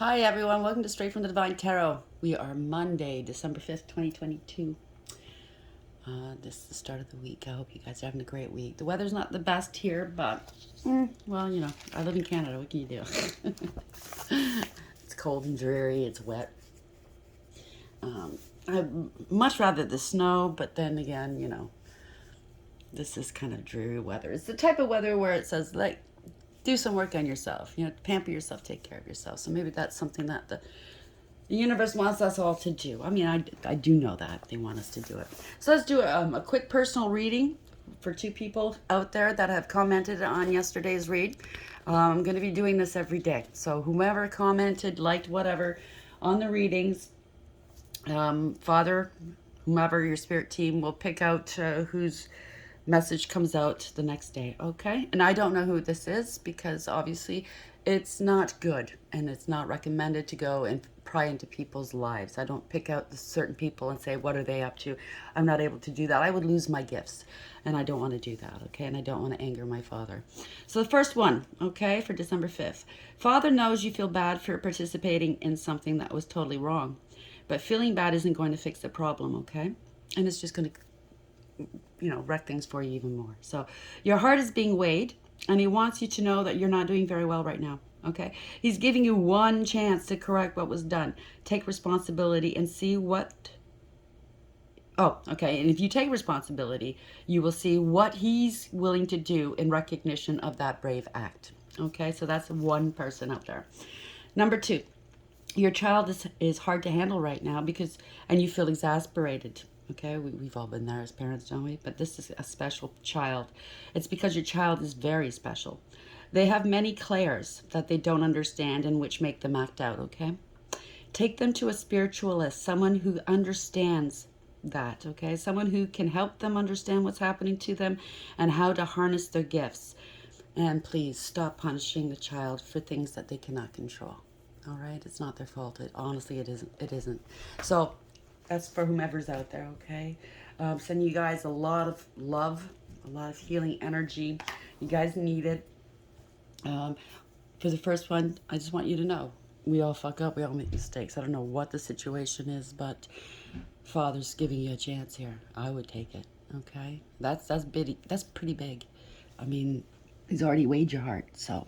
Hi everyone, welcome to Straight from the Divine Tarot. We are Monday, December 5th, 2022. This is the start of the week. I hope you guys are having a great week. The weather's not the best here, but, well, you know, I live in Canada. What can you do? It's cold and dreary. It's wet. I'd much rather the snow, but then again, you know, this is kind of dreary weather. It's the type of weather where it says, like, do some work on yourself. You know, pamper yourself, take care of yourself. So maybe that's something that the universe wants us all to do. I mean, I do know that. They want us to do it. So let's do a quick personal reading for two people out there that have commented on yesterday's read. I'm going to be doing this every day. So whomever commented, liked, whatever, on the readings, Father, whomever your spirit team will pick out whose message comes out the next day, okay? And I don't know who this is because obviously it's not good and it's not recommended to go and pry into people's lives. I don't pick out the certain people and say, what are they up to? I'm not able to do that. I would lose my gifts and I don't want to do that, okay? And I don't want to anger my father. So the first one, okay, for December 5th. Father knows you feel bad for participating in something that was totally wrong. But feeling bad isn't going to fix the problem, okay? And it's just going to, you know, wreck things for you even more. So your heart is being weighed, and he wants you to know that you're not doing very well right now, okay? He's giving you one chance to correct what was done. Take responsibility and see what... Oh, okay, and if you take responsibility, you will see what he's willing to do in recognition of that brave act, okay? So that's one person out there. Number two. Your child is hard to handle right now because, and you feel exasperated. Okay, we've all been there as parents, don't we? But this is a special child. It's because your child is very special. They have many clairs that they don't understand and which make them act out, okay? Take them to a spiritualist, someone who understands that, okay? Someone who can help them understand what's happening to them and how to harness their gifts. And please stop punishing the child for things that they cannot control. All right, it's not their fault. Honestly, it isn't. It isn't. So that's for whomever's out there. Okay, sending you guys a lot of love, a lot of healing energy. You guys need it. For the first one, I just want you to know we all fuck up. We all make mistakes. I don't know what the situation is, but Father's giving you a chance here. I would take it. Okay, that's big. That's pretty big. I mean, he's already weighed your heart, so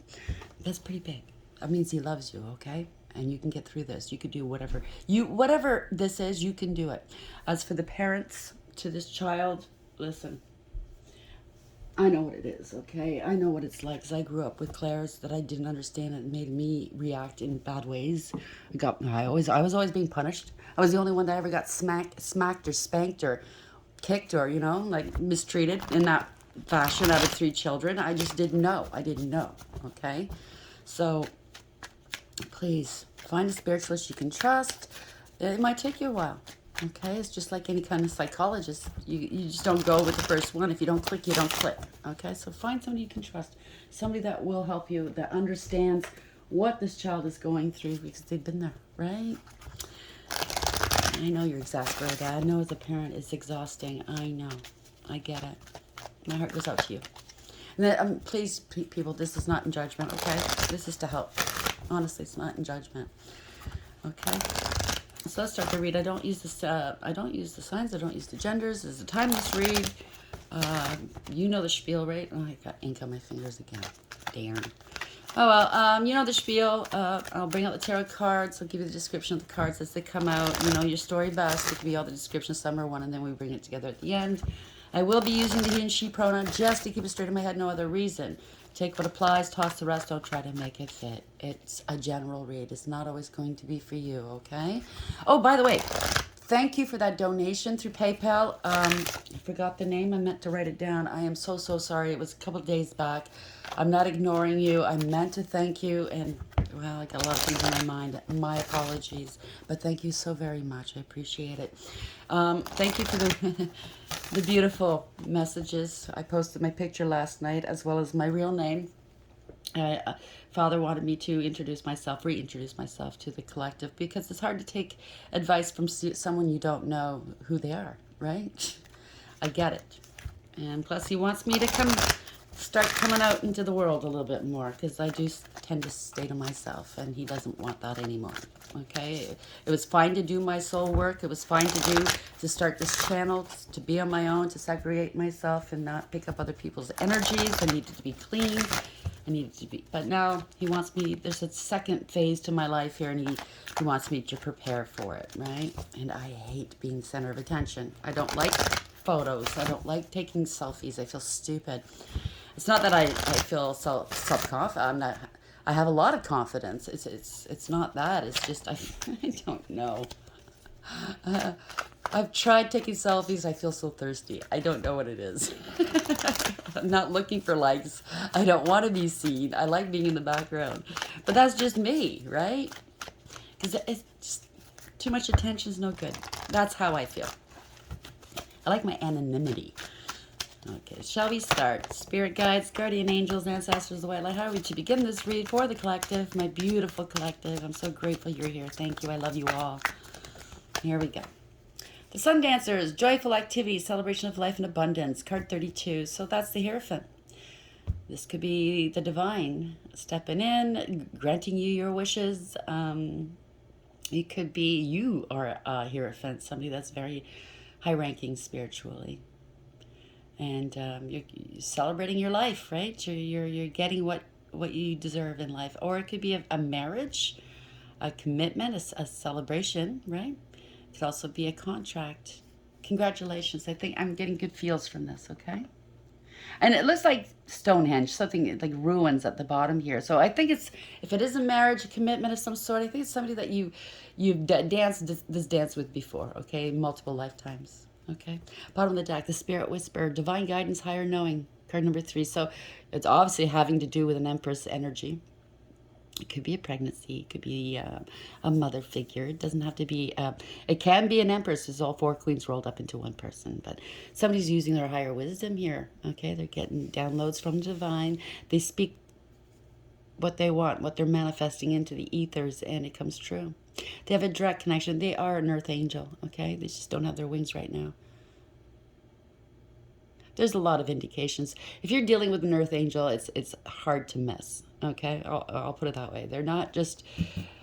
that's pretty big. That means he loves you, okay? And you can get through this. You could do whatever this is, you can do it. As for the parents to this child, listen, I know what it is, okay? I know what it's like because I grew up with Claire's that I didn't understand and it made me react in bad ways. I was always being punished. I was the only one that ever got smacked or spanked or kicked or, you know, like mistreated in that fashion out of three children. I just didn't know. I didn't know, okay? So please find a spiritualist you can trust. It might take you a while, okay? It's just like any kind of psychologist. You just don't go with the first one. If you don't click, you don't click, okay? So find somebody you can trust, somebody that will help you, that understands what this child is going through because they've been there, right? I know you're exasperated. I know as a parent it's exhausting. I know. I get it. My heart goes out to you. And then, please, people, this is not in judgment, okay? This is to help. Honestly, it's not in judgment. Okay? So let's start the read. I don't use this. I don't use the signs. I don't use the genders. This is a timeless read. You know the spiel, right? Oh, I got ink on my fingers again. Darn. Oh well. You know the spiel. I'll bring out the tarot cards. I'll give you the description of the cards as they come out. You know your story best. It can be all the descriptions. Some are one, and then we bring it together at the end. I will be using the he and she pronoun just to keep it straight in my head. No other reason. Take what applies, toss the rest, don't try to make it fit. It's a general read. It's not always going to be for you, okay? Oh, by the way, thank you for that donation through PayPal. I forgot the name. I meant to write it down. I am so sorry. It was a couple of days back. I'm not ignoring you. I meant to thank you, and, well, I got a lot of things on my mind. My apologies. But thank you so very much. I appreciate it. Thank you for the... the beautiful messages. I posted my picture last night as well as my real name. Father wanted me to reintroduce myself to the collective because it's hard to take advice from someone you don't know who they are, right? I get it. And plus he wants me to come start coming out into the world a little bit more, because I do tend to stay to myself, and he doesn't want that anymore. Okay, it was fine to do my soul work. It was fine to start this channel, to be on my own, to segregate myself and not pick up other people's energies. I needed to be clean. I needed to be, but now he wants me, there's a second phase to my life here, and he wants me to prepare for it, right? And I hate being center of attention. I don't like photos. I don't like taking selfies. I feel stupid. It's not that I feel self-confident. I'm not, I have a lot of confidence. It's not that. It's just, I don't know. I've tried taking selfies. I feel so thirsty. I don't know what it is. I'm not looking for likes. I don't want to be seen. I like being in the background. But that's just me, right? Because it's just, too much attention is no good. That's how I feel. I like my anonymity. Okay, shall we start? Spirit guides, guardian angels, ancestors, the white light. How are we to begin this read for the collective, my beautiful collective? I'm so grateful you're here. Thank you. I love you all. Here we go. The Sun Dancers, joyful activity, celebration of life and abundance, card 32. So that's the Hierophant. This could be the divine stepping in, granting you your wishes. It could be you are a Hierophant, somebody that's very high-ranking spiritually. And you're celebrating your life, right? You're getting what you deserve in life. Or it could be a marriage, a commitment, a celebration, right? It could also be a contract. Congratulations. I think I'm getting good feels from this, okay? And it looks like Stonehenge, something like ruins at the bottom here. So I think it's, if it is a marriage, a commitment of some sort, I think it's somebody that you've danced this dance with before, okay? Multiple lifetimes, okay? Bottom of the deck, the Spirit Whisper, divine guidance, higher knowing, card number 3. So it's obviously having to do with an Empress energy. It could be a pregnancy. It could be a mother figure. It doesn't have to be, it can be an Empress. It's all 4 queens rolled up into one person. But somebody's using their higher wisdom here. Okay, they're getting downloads from the divine. They speak what they want, what they're manifesting into the ethers, and it comes true. They have a direct connection. They are an earth angel. Okay, they just don't have their wings right now. There's a lot of indications. If you're dealing with an earth angel, it's hard to miss. Okay, I'll put it that way. They're not just,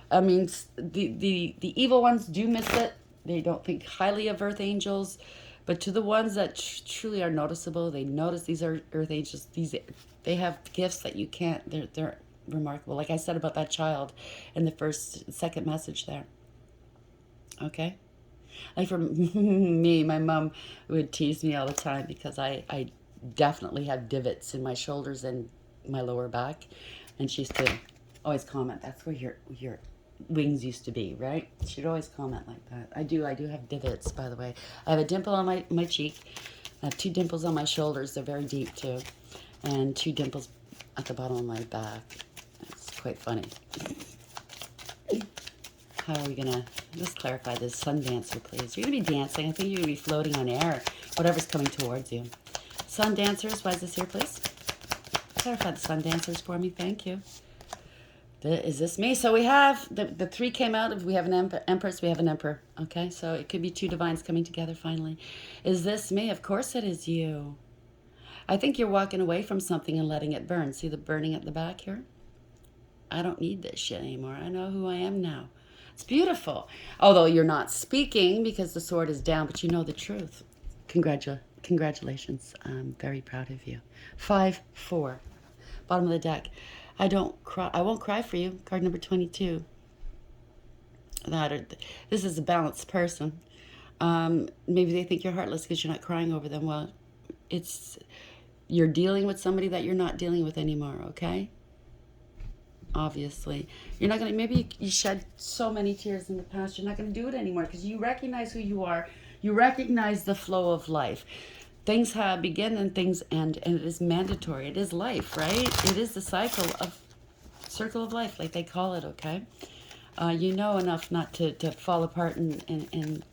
I mean, the evil ones do miss it. They don't think highly of earth angels, but to the ones that truly are noticeable, they notice these are earth angels. They have gifts that you can't. They're remarkable. Like I said about that child in the second message there. Okay. Like for me, my mom would tease me all the time because I definitely have divots in my shoulders and my lower back. And she used to always comment, that's where your wings used to be, right? She'd always comment like that. I do have divots, by the way. I have a dimple on my cheek. I have 2 dimples on my shoulders. They're very deep, too. And 2 dimples at the bottom of my back. It's quite funny. How are we going to, let's clarify this. Sun Dancer, please. You're going to be dancing. I think you're going to be floating on air, whatever's coming towards you. Sun Dancers, why is this here, please? Clarify the Sun Dancers for me. Thank you. Is this me? So we have, the 3 came out. If we have an Empress, we have an Emperor. Okay, so it could be 2 divines coming together finally. Is this me? Of course it is you. I think you're walking away from something and letting it burn. See the burning at the back here? I don't need this shit anymore. I know who I am now. It's beautiful. Although you're not speaking because the sword is down, but you know the truth. Congratulations. I'm very proud of you. 5-4. Bottom of the deck. I won't cry for you. Card number 22. This is a balanced person. Maybe they think you're heartless because you're not crying over them. Well, you're dealing with somebody that you're not dealing with anymore, okay? Obviously. You're not going to, maybe you shed so many tears in the past, you're not going to do it anymore because you recognize who you are. You recognize the flow of life. Things begin and things end, and it is mandatory. It is life, right? It is the circle of life, like they call it, okay? You know enough not to fall apart and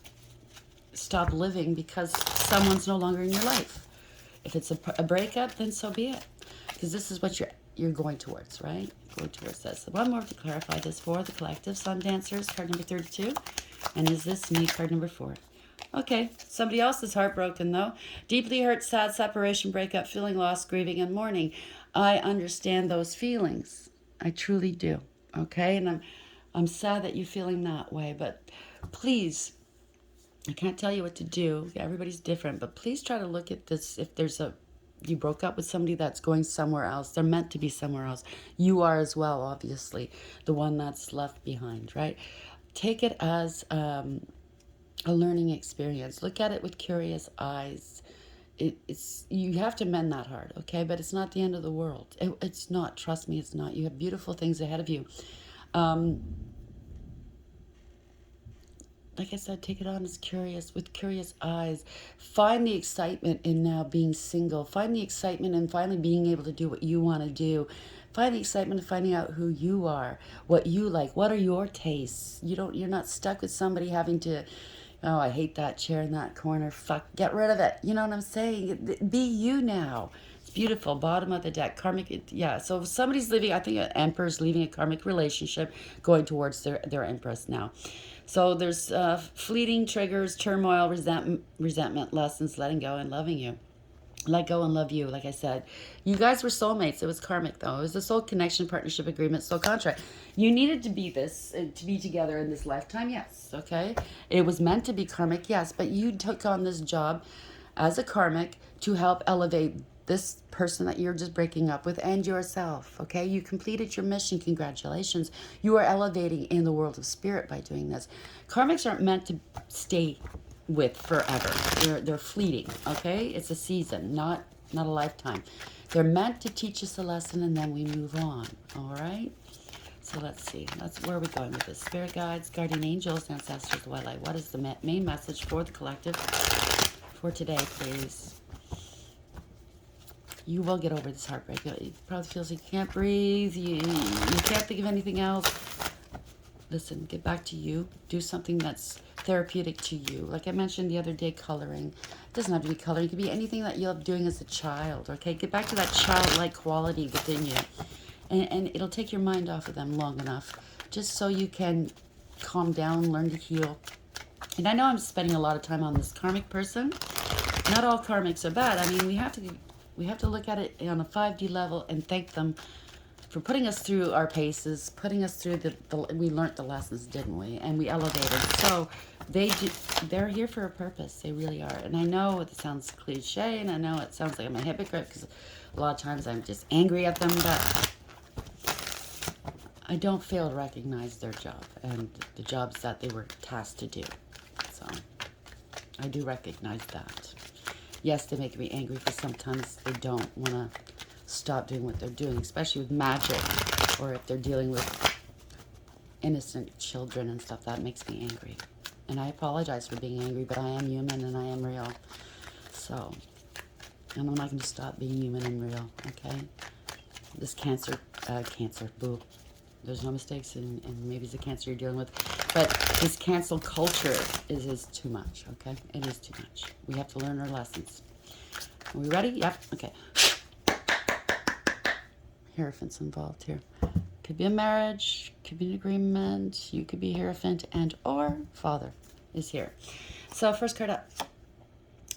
stop living because someone's no longer in your life. If it's a breakup, then so be it. Because this is what you're going towards, right? Going towards this. So one more to clarify this for the collective. Sun Dancers, card number 32. And is this me, card number 4? Okay, somebody else is heartbroken though. Deeply hurt, sad, separation, breakup, feeling lost, grieving, and mourning. I understand those feelings. I truly do. Okay, and I'm sad that you're feeling that way, but please, I can't tell you what to do. Everybody's different, but please try to look at this. If there's a you broke up with somebody that's going somewhere else, they're meant to be somewhere else. You are as well, obviously, the one that's left behind, right? Take it as a learning experience. Look at it with curious eyes. It's you have to mend that heart, okay? But it's not the end of the world. It's not. Trust me, it's not. You have beautiful things ahead of you. Um, like I said, take it on as curious, with curious eyes. Find the excitement in now being single. Find the excitement in finally being able to do what you want to do. Find the excitement of finding out who you are, what you like, what are your tastes. You're not stuck with somebody having to, oh, I hate that chair in that corner. Fuck, get rid of it. You know what I'm saying? Be you now. It's beautiful. Bottom of the deck. Karmic, yeah. So if somebody's leaving, I think an emperor's leaving a karmic relationship, going towards their empress now. So there's fleeting triggers, turmoil, resentment, lessons, letting go, and loving you. Let go and love you, like I said. You guys were soulmates. It was karmic, though. It was a soul connection, partnership, agreement, soul contract. You needed to be this, to be together in this lifetime, yes, okay? It was meant to be karmic, yes, but you took on this job as a karmic to help elevate this person that you're just breaking up with and yourself, okay? You completed your mission. Congratulations. You are elevating in the world of spirit by doing this. Karmics aren't meant to stay with forever. They're fleeting, okay? It's a season, not a lifetime. They're meant to teach us a lesson and then we move on, all right? So let's see. That's where are we going with this? Spirit guides, guardian angels, ancestors, wildlife. What is the main message for the collective for today, please? You will get over this heartbreak. It probably feels like you can't breathe. You can't think of anything else. Listen, get back to you. Do something that's therapeutic to you. Like I mentioned the other day, coloring. It doesn't have to be coloring. It could be anything that you love doing as a child, okay? Get back to that childlike quality within you. And it'll take your mind off of them long enough just so you can calm down, learn to heal. And I know I'm spending a lot of time on this karmic person. Not all karmics are bad. I mean, we have to look at it on a 5D level and thank them for putting us through our paces, putting us through we learned the lessons, didn't we? And we elevated. So they're here for a purpose. They really are. And I know it sounds cliche, and I know it sounds like I'm a hypocrite because a lot of times I'm just angry at them, but I don't fail to recognize their job and the jobs that they were tasked to do. So I do recognize that. Yes, they make me angry because sometimes they don't want to stop doing what they're doing, especially with magic, or if they're dealing with innocent children and stuff. That makes me angry. And I apologize for being angry, but I am human and I am real. So, and I'm not going to stop being human and real, okay? This cancer, boo. There's no mistakes, and maybe it's the cancer you're dealing with. But this cancel culture is too much, okay? It is too much. We have to learn our lessons. Are we ready? Yep. Okay. Hierophant's involved here. Could be a marriage, could be an agreement. You could be Hierophant and or Father is here. So first card up.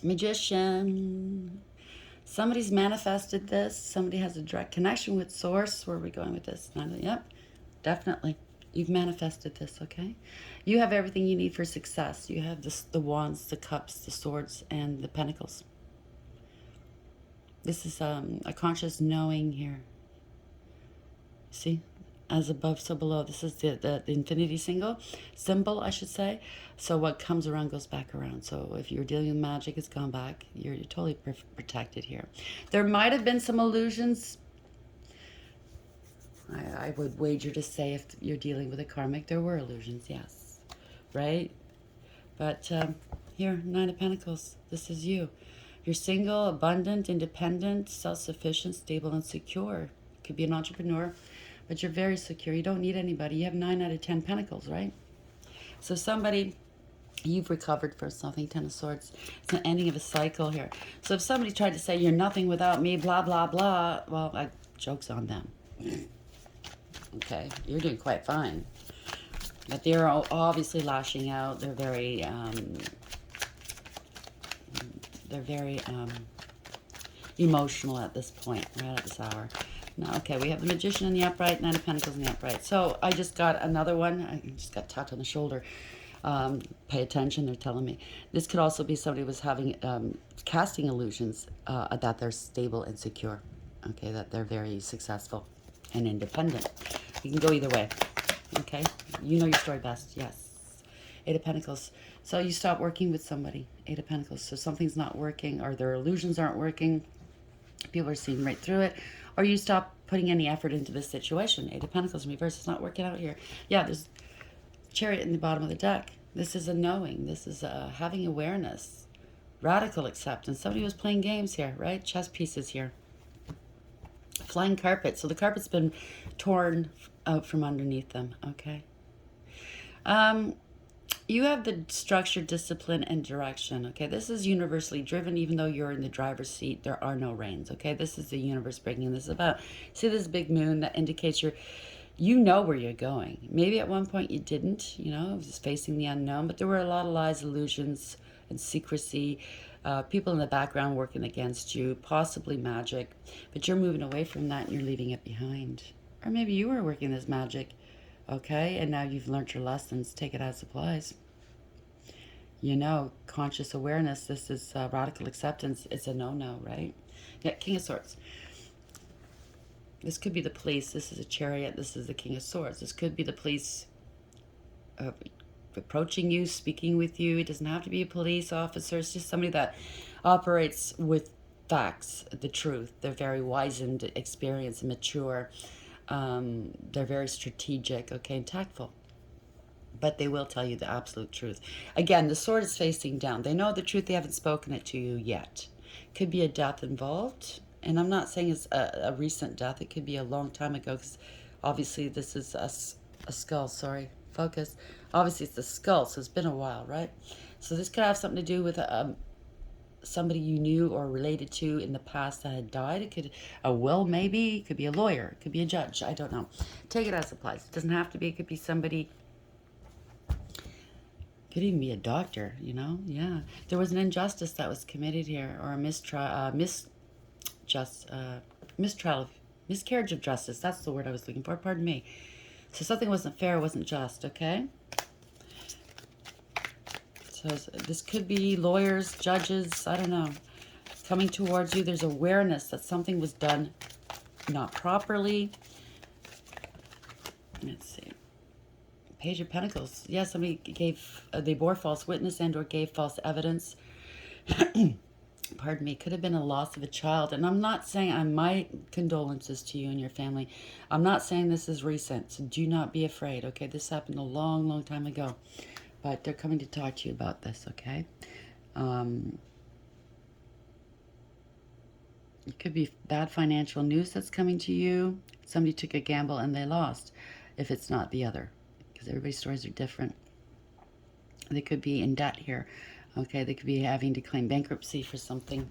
Magician. Somebody's manifested this. Somebody has a direct connection with Source. Where are we going with this? Yep. Definitely. You've manifested this, okay? You have everything you need for success. You have the wands, the cups, the swords, and the pentacles. This is a conscious knowing here. See? As above, so below. This is the infinity symbol, I should say. So what comes around goes back around. So if you're dealing with magic, it's gone back. You're totally protected here. There might have been some illusions. I would wager to say if you're dealing with a karmic, there were illusions, yes. Right? But here, Nine of Pentacles. This is you. You're single, abundant, independent, self-sufficient, stable, and secure. Could be an entrepreneur, but you're very secure. You don't need anybody. You have 9 out of 10 Pentacles, right? So somebody, you've recovered from something, 10 of Swords. It's an ending of a cycle here. So if somebody tried to say, you're nothing without me, blah, blah, blah, well, joke's on them. Okay, you're doing quite fine. But they're obviously lashing out. They're very They're very emotional at this point, right at this hour. Now, okay, we have the Magician in the upright, Nine of Pentacles in the upright. So I just got another one. I just got tapped on the shoulder. Pay attention, they're telling me. This could also be somebody was having, casting illusions that they're stable and secure. Okay, that they're very successful and independent. You can go either way. Okay, you know your story best. Yes. Eight of Pentacles. So you stop working with somebody. Eight of Pentacles. So something's not working, or their illusions aren't working. People are seeing right through it. Or you stop putting any effort into this situation. Eight of Pentacles in reverse. It's not working out here. Yeah, there's Chariot in the bottom of the deck. This is a knowing. This is a having awareness. Radical acceptance. Somebody was playing games here, right? Chess pieces here. Flying carpet. So the carpet's been torn out from underneath them. Okay. You have the structure, discipline, and direction. Okay, this is universally driven. Even though you're in the driver's seat, there are no reins. Okay, this is the universe bringing this about. See this big moon that indicates you know where you're going. Maybe at one point you didn't, you know, it was facing the unknown, but there were a lot of lies, illusions, and secrecy. People in the background working against you, possibly magic, but you're moving away from that and you're leaving it behind. Or maybe you were working this magic, okay, and now you've learned your lessons. Take it as applies. You know, conscious awareness, this is radical acceptance. It's a no-no, right? Yeah, King of Swords. This could be the police. This is a Chariot. This is the King of Swords. This could be the police approaching you, speaking with you. It doesn't have to be a police officer. It's just somebody that operates with facts, the truth. They're very wizened, experienced, mature. They're very strategic, okay, and tactful. But they will tell you the absolute truth. Again, the sword is facing down. They know the truth. They haven't spoken it to you yet. Could be a death involved. And I'm not saying it's a recent death. It could be a long time ago, because obviously this is a skull. Sorry, focus. Obviously it's the skull, so it's been a while, right? So this could have something to do with somebody you knew or related to in the past that had died. It could a will, maybe. It could be a lawyer. It could be a judge. I don't know. Take it as applies. It doesn't have to be. It could be somebody. Could even be a doctor, you know? Yeah. There was an injustice that was committed here, or a miscarriage of justice. That's the word I was looking for. Pardon me. So something wasn't fair, wasn't just, okay? So this could be lawyers, judges, I don't know, coming towards you. There's awareness that something was done not properly. Let's see. Page of Pentacles. Yeah, somebody gave, they bore false witness and or gave false evidence. Pardon me. Could have been a loss of a child. And I'm not saying, my condolences to you and your family. I'm not saying this is recent, so do not be afraid, okay? This happened a long, long time ago. But they're coming to talk to you about this, okay? It could be bad financial news that's coming to you. Somebody took a gamble and they lost, if it's not the other. Because everybody's stories are different. They could be in debt here. Okay, they could be having to claim bankruptcy for something.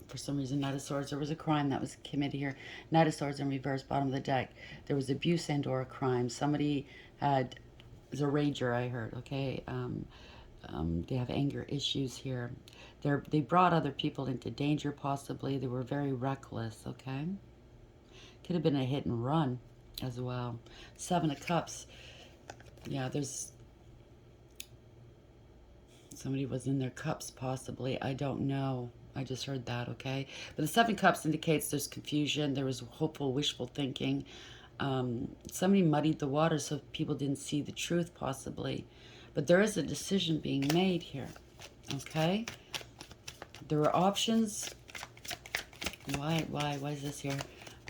For some reason, Knight of Swords, there was a crime that was committed here. Knight of Swords in reverse, bottom of the deck. There was abuse and or a crime. Somebody had, is a rager, I heard, okay? They have anger issues here. They brought other people into danger, possibly. They were very reckless, okay? Could have been a hit and run as well. Seven of Cups. Yeah, there's somebody was in their cups, possibly. I don't know. I just heard that, okay? But the Seven of Cups indicates there's confusion. There was hopeful, wishful thinking. Somebody muddied the water so people didn't see the truth, possibly. But there is a decision being made here, okay? There were options. Why is this here?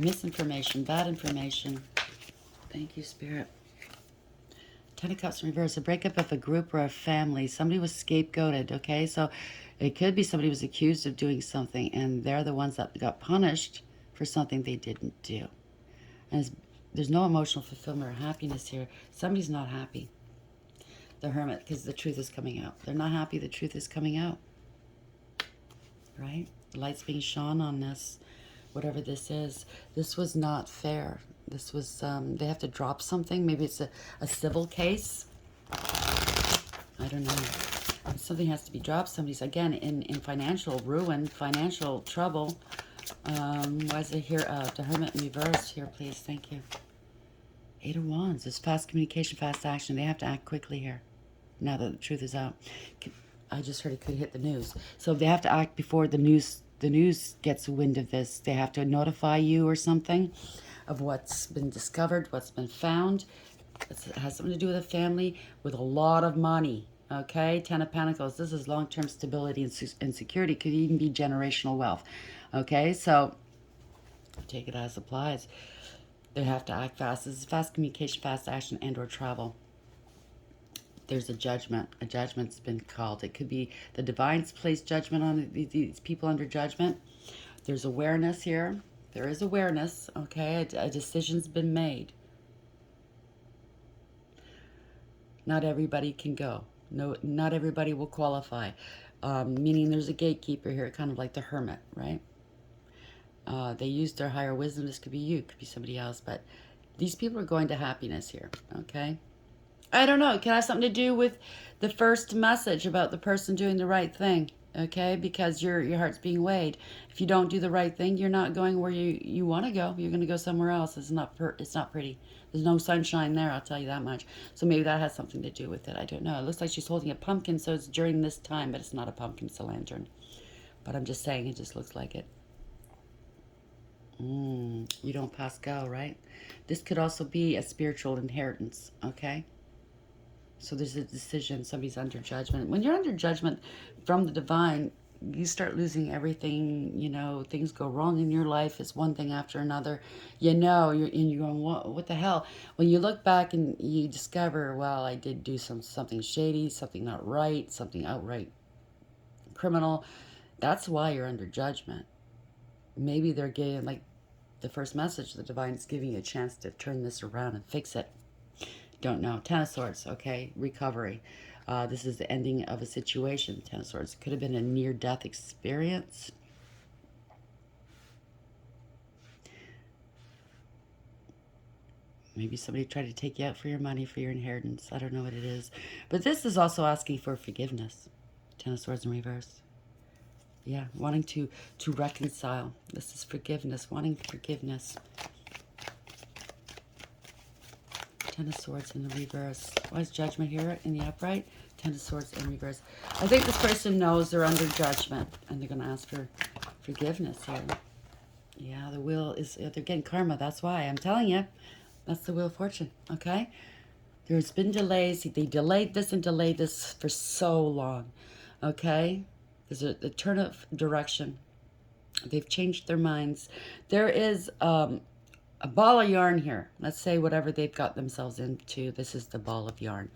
Misinformation, bad information. Thank you, Spirit. Ten of Cups in reverse, a breakup of a group or a family. Somebody was scapegoated, okay? So it could be somebody was accused of doing something, and they're the ones that got punished for something they didn't do. And there's no emotional fulfillment or happiness here. Somebody's not happy. The Hermit, because the truth is coming out. They're not happy, the truth is coming out. Right? The light's being shone on this, whatever this is. This was not fair. This was, they have to drop something. Maybe it's a civil case. I don't know. Something has to be dropped. Somebody's, again, in financial ruin, financial trouble. Why is it here? The Hermit in reverse here, please. Thank you. Eight of Wands. It's fast communication, fast action. They have to act quickly here. Now that the truth is out. I just heard it could hit the news. So they have to act before the news gets wind of this. They have to notify you or something of what's been discovered, what's been found. It has something to do with a family with a lot of money. Okay, Ten of Pentacles. This is long-term stability and security. Could even be generational wealth. Okay, so take it as applies. They have to act fast. This is fast communication, fast action, and/or travel. There's a judgment. A judgment's been called. It could be the divine's placed judgment on these people under judgment. There's awareness here. There is awareness. Okay, a decision's been made. Not everybody can go. No, not everybody will qualify. Meaning there's a gatekeeper here, kind of like the Hermit, right? They use their higher wisdom. This could be you, could be somebody else, but these people are going to happiness here, okay? I don't know. It can have something to do with the first message about the person doing the right thing, okay? Because your heart's being weighed. If you don't do the right thing, you're not going where you want to go. You're going to go somewhere else. It's not pretty. There's no sunshine there, I'll tell you that much. So maybe that has something to do with it. I don't know. It looks like she's holding a pumpkin, so it's during this time, but it's not a pumpkin, it's a lantern. But I'm just saying, it just looks like it. You don't pass go, right? This could also be a spiritual inheritance, okay? So there's a decision. Somebody's under judgment. When you're under judgment from the divine, you start losing everything. You know, things go wrong in your life. It's one thing after another. You know, you're going, what the hell? When you look back and you discover, well, I did do something shady, something not right, something outright criminal. That's why you're under judgment. Maybe they're getting, like the first message, the divine's giving you a chance to turn this around and fix it. Don't know. Ten of Swords, okay? Recovery. This is the ending of a situation. Ten of Swords. Could have been a near-death experience. Maybe somebody tried to take you out for your money, for your inheritance. I don't know what it is. But this is also asking for forgiveness. Ten of Swords in reverse. Yeah, wanting to reconcile. This is forgiveness, wanting forgiveness. Ten of Swords in the reverse. Why is Judgment here in the upright? Ten of Swords in reverse. I think this person knows they're under judgment, and they're going to ask for forgiveness here. Yeah, the wheel is, they're getting karma. That's why. I'm telling you. That's the Wheel of Fortune, okay? There's been delays. They delayed this and delayed this for so long, okay? There's a turn of direction. They've changed their minds. There is a ball of yarn here. Let's say whatever they've got themselves into, this is the ball of yarn.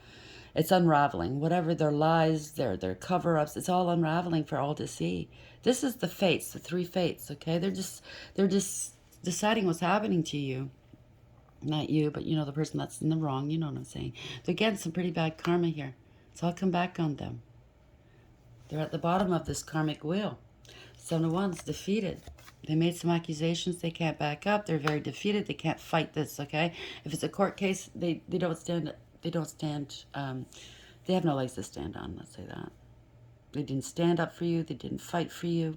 It's unraveling. Whatever their lies, their cover-ups, it's all unraveling for all to see. This is the fates, the three fates, okay? They're just deciding what's happening to you. Not you, but you know, the person that's in the wrong, you know what I'm saying. They're getting some pretty bad karma here. It's all come back on them. They're at the bottom of this karmic wheel. Seven of Wands, defeated. They made some accusations. They can't back up. They're very defeated. They can't fight this, okay? If it's a court case, they don't stand, they have no legs to stand on, let's say that. They didn't stand up for you. They didn't fight for you.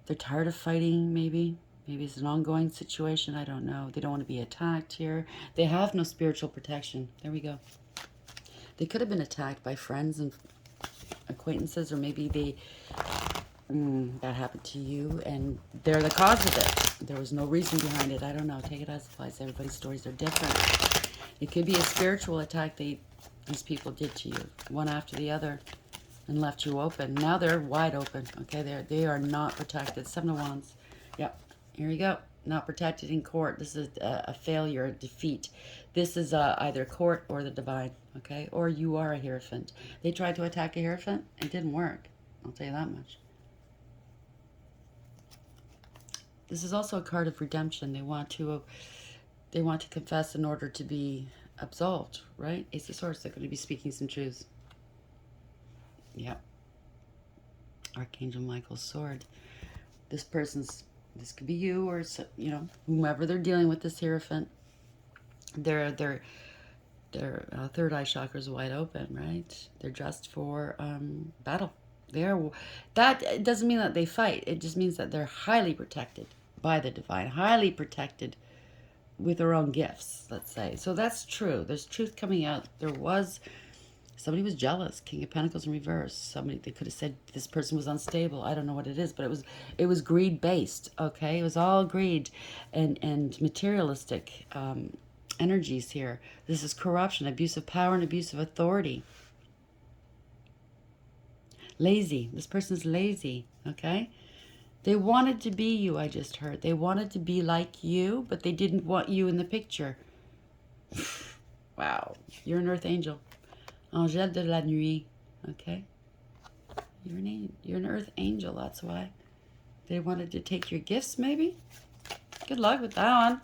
They're tired of fighting, maybe. Maybe it's an ongoing situation. I don't know. They don't want to be attacked here. They have no spiritual protection. There we go. They could have been attacked by friends and acquaintances, or maybe that happened to you and they're the cause of it. There was no reason behind it. I don't know. Take it as applies. Everybody's stories are different. It could be a spiritual attack these people did to you, one after the other, and left you open. Now they're wide open. Okay, they are not protected. Seven of Wands. Yep. Here we go. Not protected in court. This is a failure, a defeat. This is either court or the divine, okay? Or you are a Hierophant. They tried to attack a Hierophant. It didn't work. I'll tell you that much. This is also a card of redemption. They want to confess in order to be absolved, right? Ace of Swords. They're going to be speaking some truths. Yep. Archangel Michael's sword. This could be you, or you know, whomever they're dealing with, this Hierophant. They're Their third eye chakra is wide open, right? They're dressed for battle. That doesn't mean that they fight. It just means that they're highly protected by the divine, highly protected with their own gifts, let's say. So that's true. There's truth coming out. Somebody was jealous. King of Pentacles in reverse. They could have said this person was unstable. I don't know what it is, but it was greed based. Okay, it was all greed and materialistic energies here. This is corruption, abuse of power, and abuse of authority. Lazy. This person's lazy. Okay. They wanted to be you. I just heard they wanted to be like you, but they didn't want you in the picture. Wow, you're an earth angel. Angel de la nuit, okay? You're an earth angel, that's why. They wanted to take your gifts, maybe? Good luck with that one.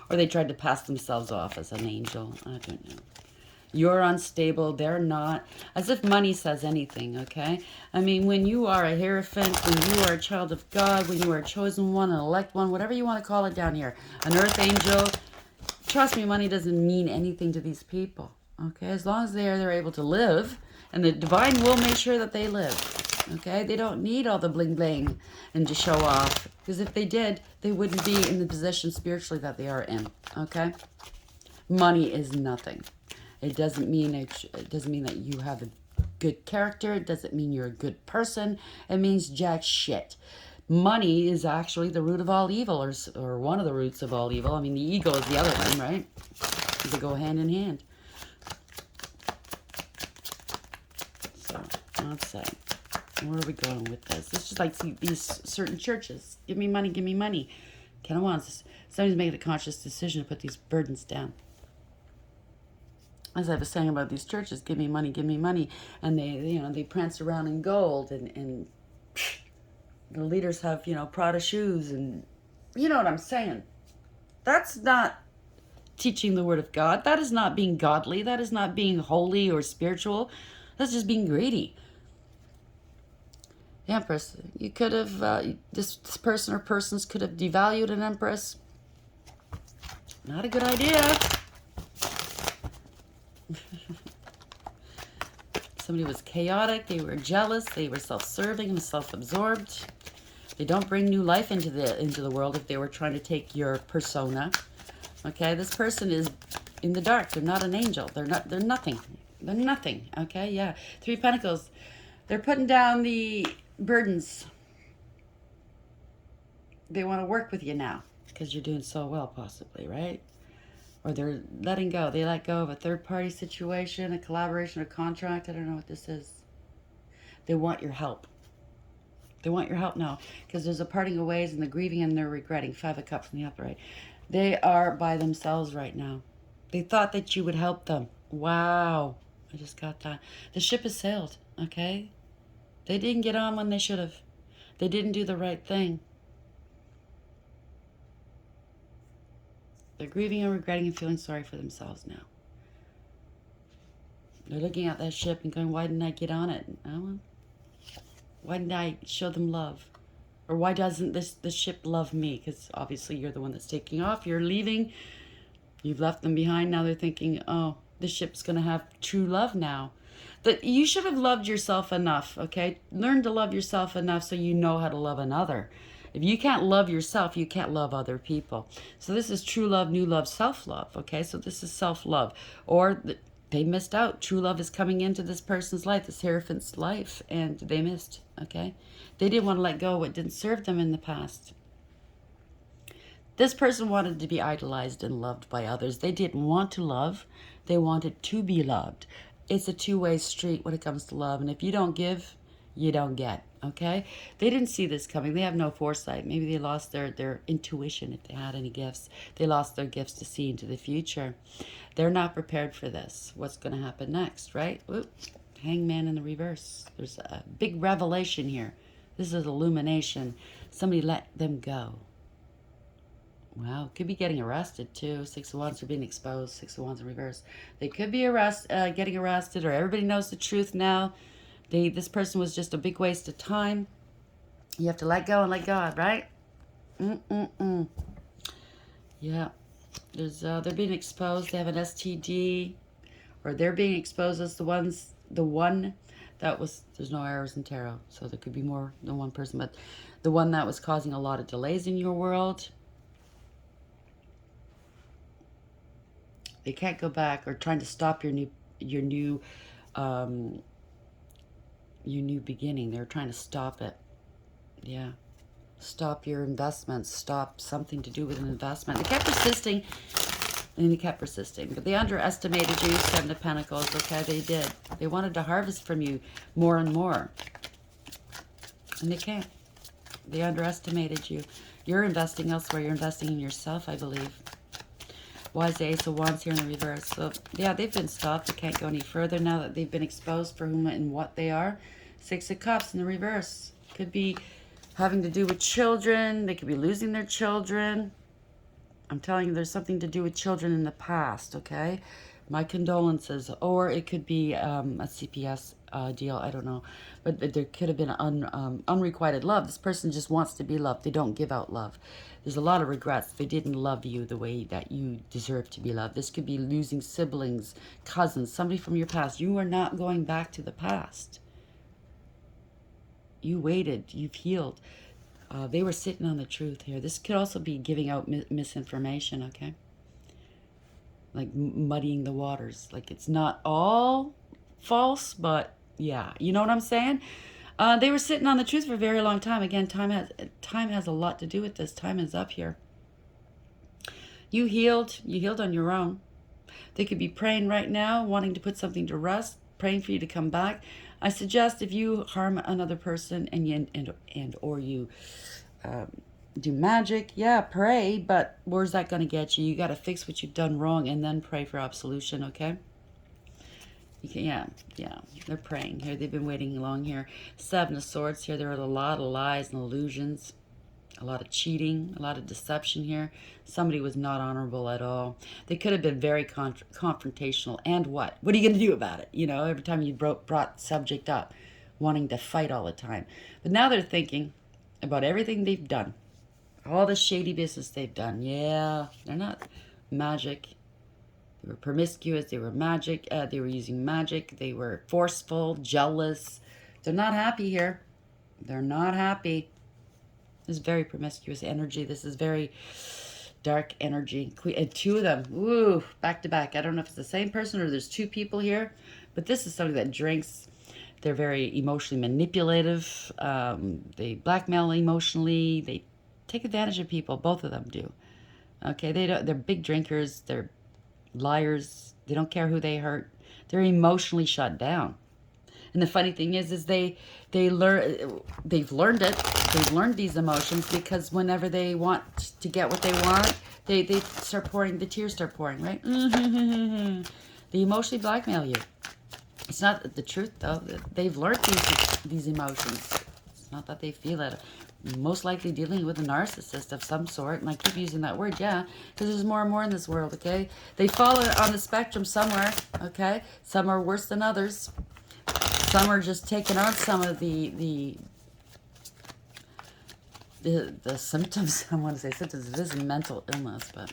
Or they tried to pass themselves off as an angel. I don't know. You're unstable, they're not. As if money says anything, okay? I mean, when you are a hierophant, when you are a child of God, when you are a chosen one, an elect one, whatever you want to call it down here, an earth angel, trust me, money doesn't mean anything to these people. Okay, as long as they're able to live, and the divine will make sure that they live. Okay, they don't need all the bling bling and to show off, because if they did, they wouldn't be in the position spiritually that they are in. Okay, money is nothing. It doesn't mean that you have a good character. It doesn't mean you're a good person. It means jack shit. Money is actually the root of all evil, or one of the roots of all evil. I mean, the ego is the other one, right? They go hand in hand. So, let's say, where are we going with this? It's just like these certain churches. Give me money, give me money. Kind of wants. Somebody's making a conscious decision to put these burdens down. As I was saying about these churches, give me money, and they prance around in gold, and the leaders have, Prada shoes, and you know what I'm saying. That's not teaching the word of God. That is not being godly. That is not being holy or spiritual. That's just being greedy. The Empress, you could have, this person or persons could have devalued an Empress. Not a good idea. Somebody was chaotic, they were jealous, they were self-serving and self-absorbed. They don't bring new life into the world if they were trying to take your persona. Okay, this person is in the dark. They're not an angel. They're nothing. They're nothing. Okay, yeah. Three Pentacles. They're putting down the burdens. They want to work with you now because you're doing so well, possibly, right? Or they're letting go. They let go of a third-party situation, a collaboration, a contract. I don't know what this is. They want your help. They want your help now because there's a parting of ways and the grieving and they're regretting. 5 of Cups in the upright. They are by themselves right now. They thought that you would help them. Wow. I just got that. The ship has sailed, okay? They didn't get on when they should have. They didn't do the right thing. They're grieving and regretting and feeling sorry for themselves now. They're looking at that ship and going, why didn't I get on it? Oh, why didn't I show them love? Or why doesn't the ship love me? Because obviously you're the one that's taking off. You're leaving. You've left them behind. Now they're thinking, oh, the ship's going to have true love now. That you should have loved yourself enough, okay? Learn to love yourself enough so you know how to love another. If you can't love yourself, you can't love other people. So this is true love, new love, self-love, okay? So this is self-love. Or they missed out. True love is coming into this person's life, this hierophant's life, and they missed, okay? They didn't want to let go of what didn't serve them in the past. This person wanted to be idolized and loved by others. They didn't want to love. They wanted to be loved. It's a two-way street when it comes to love. And if you don't give, you don't get, okay? They didn't see this coming. They have no foresight. Maybe they lost their intuition if they had any gifts. They lost their gifts to see into the future. They're not prepared for this. What's going to happen next, right? Oop, Hangman in the reverse. There's a big revelation here. This is illumination. Somebody let them go. Wow, could be getting arrested too. 6 of Wands are being exposed. 6 of Wands in reverse. They could be getting arrested, or everybody knows the truth now. This person was just a big waste of time. You have to let go and let God, right? Yeah, they're being exposed. They have an STD. or they're being exposed as the one that was, there's no errors in tarot, so there could be more than one person, but the one that was causing a lot of delays in your world. They can't go back, or trying to stop your new beginning. They're trying to stop it. Yeah. Stop your investments. Stop something to do with an investment. They kept persisting, and they kept persisting. But they underestimated you, Seven of Pentacles. Okay, they did. They wanted to harvest from you more and more. And they can't. They underestimated you. You're investing elsewhere. You're investing in yourself, I believe. Wise Ace of Wands here in the reverse. So, yeah, they've been stopped. They can't go any further now that they've been exposed for whom and what they are. Six of Cups in the reverse. Could be having to do with children. They could be losing their children. I'm telling you, there's something to do with children in the past, okay? My condolences. Or it could be a CPS deal. I don't know. But there could have been unrequited love. This person just wants to be loved. They don't give out love. There's a lot of regrets. They didn't love you the way that you deserve to be loved. This could be losing siblings, cousins, somebody from your past. You are not going back to the past. You waited. You've healed. They were sitting on the truth here. This could also be giving out misinformation, okay? Like muddying the waters. Like it's not all false, but yeah. You know what I'm saying? They were sitting on the truth for a very long time. Again, time has a lot to do with this. Time is up here. You healed. You healed on your own. They could be praying right now, wanting to put something to rest, praying for you to come back. I suggest if you harm another person and or you do magic, yeah, pray, but where's that going to get you? You got to fix what you've done wrong and then pray for absolution, okay? You can, yeah, they're praying here. They've been waiting long here. Seven of Swords here. There are a lot of lies and illusions, a lot of cheating, a lot of deception here. Somebody was not honorable at all. They could have been very confrontational. And what? What are you going to do about it? You know, every time you brought subject up, wanting to fight all the time. But now they're thinking about everything they've done, all the shady business they've done. Yeah, they're not magic. They were promiscuous. They were magic. They were using magic. They were forceful, jealous. They're not happy here. They're not happy. This is very promiscuous energy. This is very dark energy. And two of them, ooh, back to back. I don't know if it's the same person or there's two people here, but this is somebody that drinks. They're very emotionally manipulative. They blackmail emotionally. They take advantage of people. Both of them do. Okay, they're big drinkers. They're liars. They don't care who they hurt. They're emotionally shut down. And the funny thing is they've learned it. They've learned these emotions because whenever they want to get what they want, they start pouring, the tears start pouring, right? They emotionally blackmail you. It's not the truth, though. They've learned these emotions. It's not that they feel it. Most likely dealing with a narcissist of some sort. And I keep using that word, yeah, because there's more and more in this world, okay? They fall on the spectrum somewhere, okay? Some are worse than others. Some are just taking on some of the symptoms. I want to say symptoms. It is a mental illness, but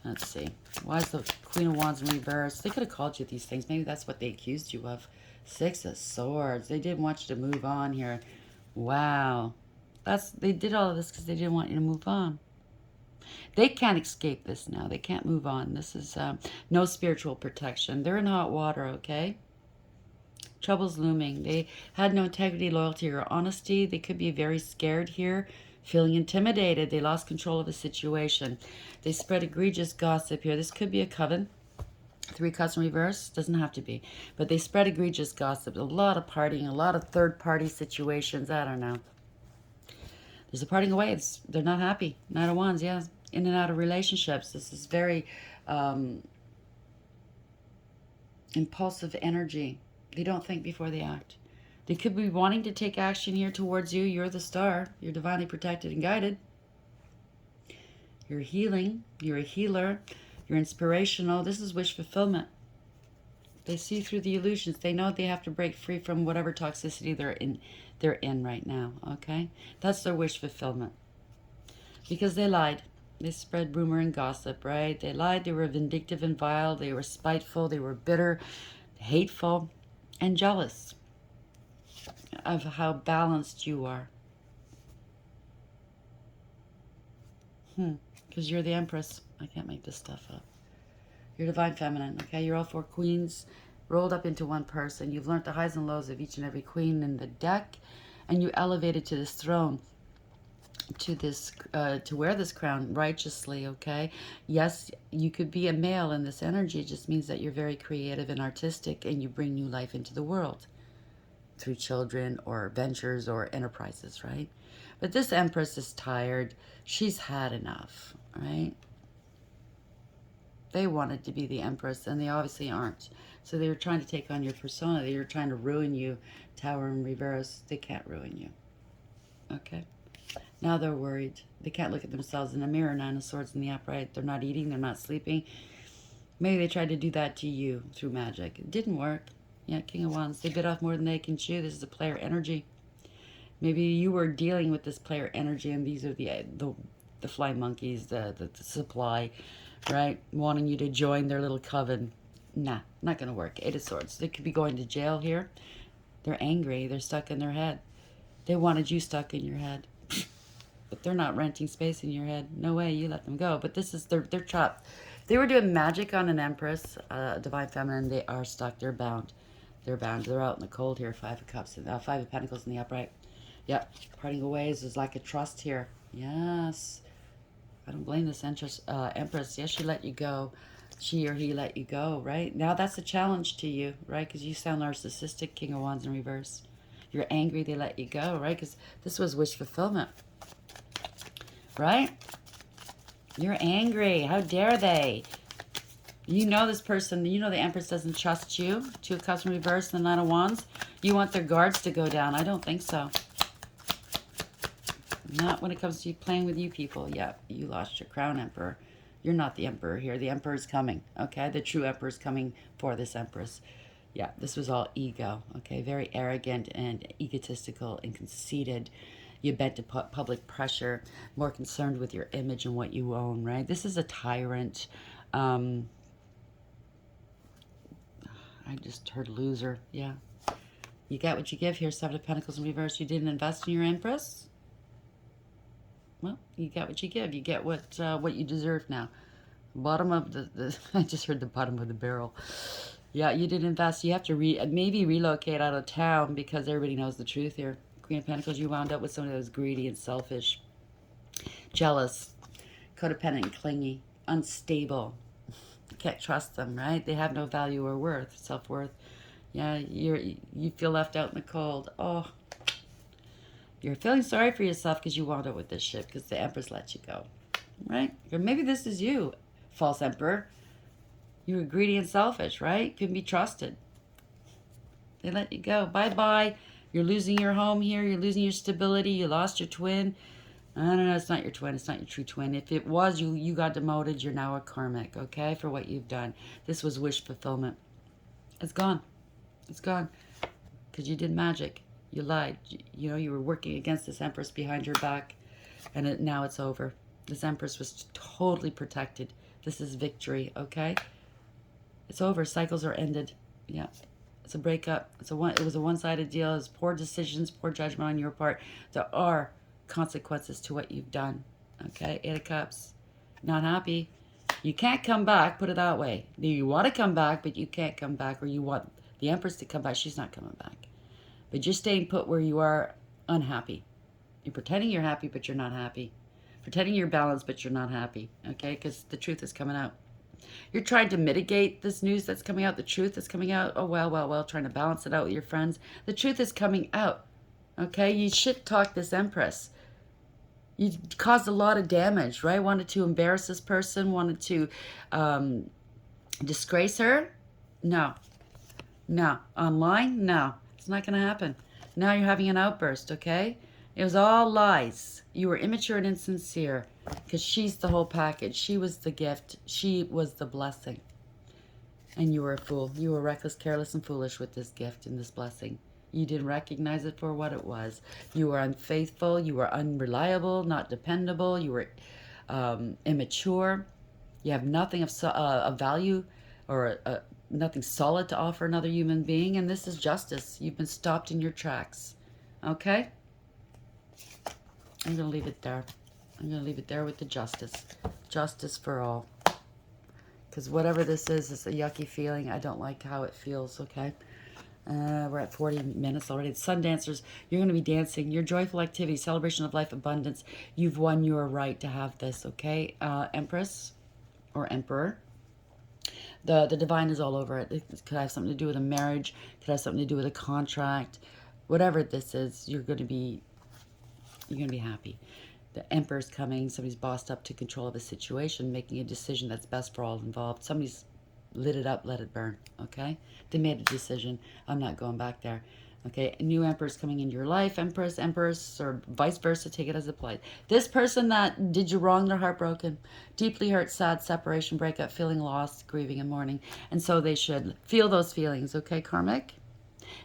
let's see. Why is the Queen of Wands in reverse? They could have called you these things. Maybe that's what they accused you of. Six of Swords. They didn't want you to move on here. Wow. They did all of this because they didn't want you to move on. They can't escape this now. They can't move on. This is no spiritual protection. They're in hot water, okay? Trouble's looming. They had no integrity, loyalty, or honesty. They could be very scared here, feeling intimidated. They lost control of the situation. They spread egregious gossip here. This could be a coven. Three cups in reverse. Doesn't have to be. But they spread egregious gossip. A lot of partying, a lot of third-party situations. I don't know. There's a parting of waves. They're not happy. Knight of Wands, yeah. In and out of relationships. This is very impulsive energy. They don't think before they act. They could be wanting to take action here towards you. You're the star. You're divinely protected and guided. You're healing. You're a healer. You're inspirational. This is wish fulfillment. They see through the illusions. They know they have to break free from whatever toxicity they're in right now, okay? That's their wish fulfillment. Because they lied. They spread rumor and gossip, right? They lied, they were vindictive and vile, they were spiteful, they were bitter, hateful, and jealous of how balanced you are. Because you're the Empress. I can't make this stuff up. You're Divine Feminine, okay? You're all four queens rolled up into one person. You've learned the highs and lows of each and every queen in the deck, and you elevated to this throne, to this to wear this crown righteously, okay? Yes, you could be a male in this energy. It just means that you're very creative and artistic, and you bring new life into the world through children or ventures or enterprises, right? But this Empress is tired. She's had enough, right? They wanted to be the Empress, and they obviously aren't. So they were trying to take on your persona. They were trying to ruin you. Tower in reverse. They can't ruin you. Okay? Now they're worried. They can't look at themselves in a mirror. Nine of Swords in the upright. They're not eating. They're not sleeping. Maybe they tried to do that to you through magic. It didn't work. Yeah, King of Wands. They bit off more than they can chew. This is a player energy. Maybe you were dealing with this player energy, and these are the fly monkeys, the supply, right? Wanting you to join their little coven. Nah, not going to work. Eight of Swords. They could be going to jail here. They're angry. They're stuck in their head. They wanted you stuck in your head. But they're not renting space in your head. No way, you let them go. But this is, they're trapped. They were doing magic on an Empress, Divine Feminine. They are stuck. They're bound. They're bound. They're out in the cold here. Five of Cups, Five of Pentacles in the upright. Yep, parting of ways. There's like a trust here. Yes. I don't blame this Empress. Yes, she let you go. She or he let you go, right? Now that's a challenge to you, right? Because you sound narcissistic, King of Wands in reverse. You're angry they let you go, right? Because this was wish fulfillment, right? You're angry. How dare they? You know this person, you know the Empress doesn't trust you. Two of Cups in reverse, the Nine of Wands. You want their guards to go down. I don't think so. Not when it comes to playing with you people. Yeah, you lost your crown, Emperor. You're not the Emperor here. The Emperor is coming, okay? The true Emperor is coming for this Empress. Yeah, this was all ego, okay? Very arrogant and egotistical and conceited. You bent to public pressure, more concerned with your image and what you own, right? This is a tyrant. I just heard loser. Yeah. You got what you give here, Seven of Pentacles in reverse. You didn't invest in your Empress? Well, you get what you give. You get what you deserve now. Bottom of the I just heard the bottom of the barrel. Yeah, you didn't invest. You have to maybe relocate out of town because everybody knows the truth here. Queen of Pentacles, you wound up with somebody that was greedy and selfish, jealous, codependent and clingy, unstable. You can't trust them, right? They have no value or worth, self-worth. Yeah, you feel left out in the cold. Oh, you're feeling sorry for yourself because you wound up with this shit because the Empress let you go, right? Or maybe this is you, false Emperor. You were greedy and selfish, right? Couldn't be trusted. They let you go. Bye-bye. You're losing your home here. You're losing your stability. You lost your twin. I don't know. It's not your twin. It's not your true twin. If it was, you got demoted. You're now a karmic, okay, for what you've done. This was wish fulfillment. It's gone. It's gone because you did magic. You lied. You know, you were working against this Empress behind your back, and now it's over. This Empress was totally protected. This is victory, okay? It's over. Cycles are ended. Yeah. It's a breakup. It was a one-sided deal. It was poor decisions, poor judgment on your part. There are consequences to what you've done, okay? Eight of Cups. Not happy. You can't come back, put it that way. You want to come back, but you can't come back, or you want the Empress to come back. She's not coming back. But you're staying put where you are unhappy. You're pretending you're happy, but you're not happy. Pretending you're balanced, but you're not happy. Okay? Because the truth is coming out. You're trying to mitigate this news that's coming out. The truth is coming out. Oh, well. Trying to balance it out with your friends. The truth is coming out. Okay? You shit talk this Empress. You caused a lot of damage, right? Wanted to embarrass this person. Wanted to disgrace her. No. Online? No. It's not going to happen. Now you're having an outburst, okay? It was all lies. You were immature and insincere because she's the whole package. She was the gift. She was the blessing. And you were a fool. You were reckless, careless, and foolish with this gift and this blessing. You didn't recognize it for what it was. You were unfaithful. You were unreliable, not dependable. You were immature. You have nothing of value or nothing solid to offer another human being, and this is justice. You've been stopped in your tracks. Okay? I'm going to leave it there. I'm going to leave it there with the justice. Justice for all. Because whatever this is a yucky feeling. I don't like how it feels, okay? We're at 40 minutes already. The sun dancers, you're going to be dancing. Your joyful activity, celebration of life, abundance. You've won your right to have this, okay? Empress or Emperor. The divine is all over it. It could have something to do with a marriage. It could have something to do with a contract. Whatever this is, you're going to be happy. The Emperor's coming. Somebody's bossed up to control of a situation, making a decision that's best for all involved. Somebody's lit it up, let it burn, okay? They made a decision. I'm not going back there, okay? A new Emperor's coming into your life, Empress, Empress, or vice versa. Take it as a plight. This person that did you wrong, they're heartbroken, deeply hurt, sad, separation, breakup, feeling lost, grieving, and mourning. And so they should feel those feelings, okay, Karmic?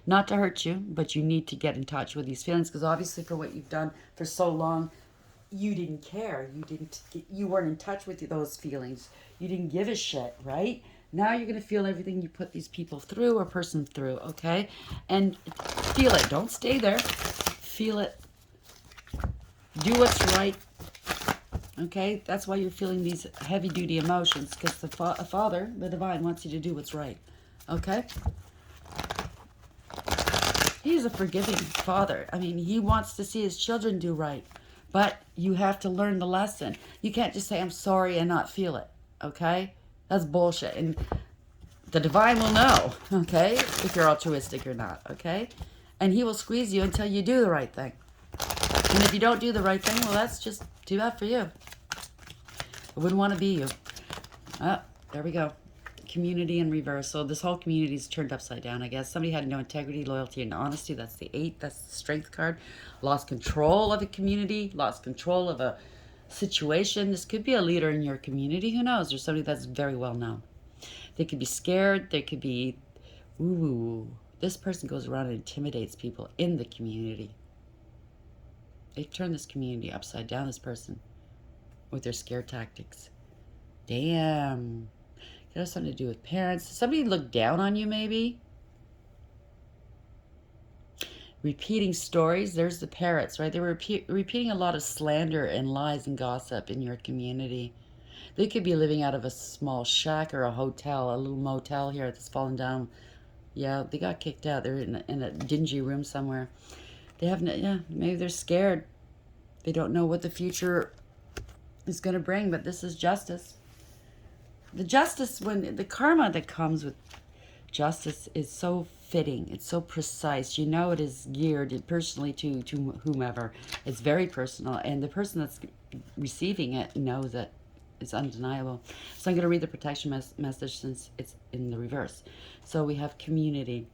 Not to hurt you, but you need to get in touch with these feelings, because obviously for what you've done for so long, you didn't care. You weren't in touch with those feelings. You didn't give a shit, right? Now you're going to feel everything you put these people through or person through, okay? And feel it. Don't stay there. Feel it. Do what's right, okay? That's why you're feeling these heavy-duty emotions, because the Father, the Divine, wants you to do what's right, okay? He's a forgiving Father. I mean, He wants to see His children do right. But you have to learn the lesson. You can't just say, I'm sorry, and not feel it, okay? That's bullshit. And the Divine will know, okay, if you're altruistic or not, okay? And He will squeeze you until you do the right thing. And if you don't do the right thing, well, that's just too bad for you. I wouldn't want to be you. Oh, there we go. Community in reverse. So this whole community is turned upside down, I guess. Somebody had no integrity, loyalty, and honesty. That's the 8. That's the strength card. Lost control of a community. Lost control of a situation. This could be a leader in your community. Who knows? There's somebody that's very well known. They could be scared. They could be, ooh, this person goes around and intimidates people in the community. They've turned this community upside down, this person, with their scare tactics. Damn. It has something to do with parents. Somebody looked down on you, maybe. Repeating stories. There's the parrots, right? They were repeating a lot of slander and lies and gossip in your community. They could be living out of a small shack or a hotel, a little motel here that's fallen down. Yeah, they got kicked out. They're in a dingy room somewhere. They have no, yeah, maybe they're scared. They don't know what the future is going to bring, but this is justice. The justice, when the karma that comes with justice is so fitting. It's so precise. You know it is geared personally to whomever. It's very personal, and the person that's receiving it knows it. It's undeniable. So I'm going to read the protection message since it's in the reverse. So we have community.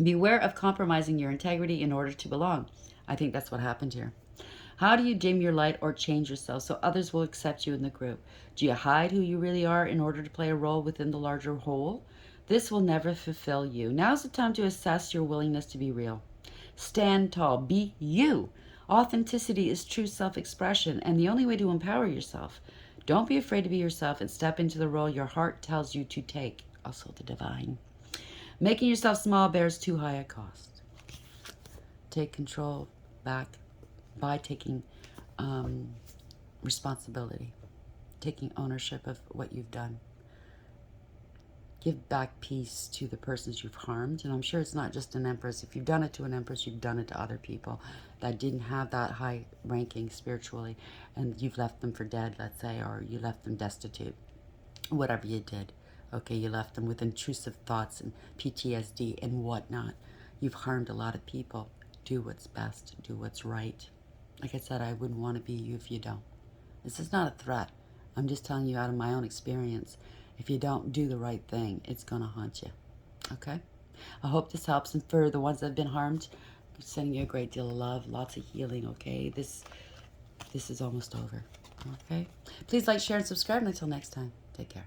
Beware of compromising your integrity in order to belong. I think that's what happened here. How do you dim your light or change yourself so others will accept you in the group? Do you hide who you really are in order to play a role within the larger whole? This will never fulfill you. Now's the time to assess your willingness to be real. Stand tall. Be you. Authenticity is true self-expression and the only way to empower yourself. Don't be afraid to be yourself and step into the role your heart tells you to take. Also the divine. Making yourself small bears too high a cost. Take control back by taking responsibility, taking ownership of what you've done. Give back peace to the persons you've harmed. And I'm sure it's not just an empress. If you've done it to an empress, you've done it to other people that didn't have that high ranking spiritually, and you've left them for dead, let's say, or you left them destitute. Whatever you did. Okay, you left them with intrusive thoughts and PTSD and whatnot. You've harmed a lot of people. Do what's best. Do what's right. Like I said, I wouldn't want to be you if you don't. This is not a threat. I'm just telling you out of my own experience. If you don't do the right thing, it's going to haunt you. Okay? I hope this helps. And for the ones that have been harmed, I'm sending you a great deal of love, lots of healing, okay? This is almost over. Okay? Please like, share, and subscribe. And until next time, take care.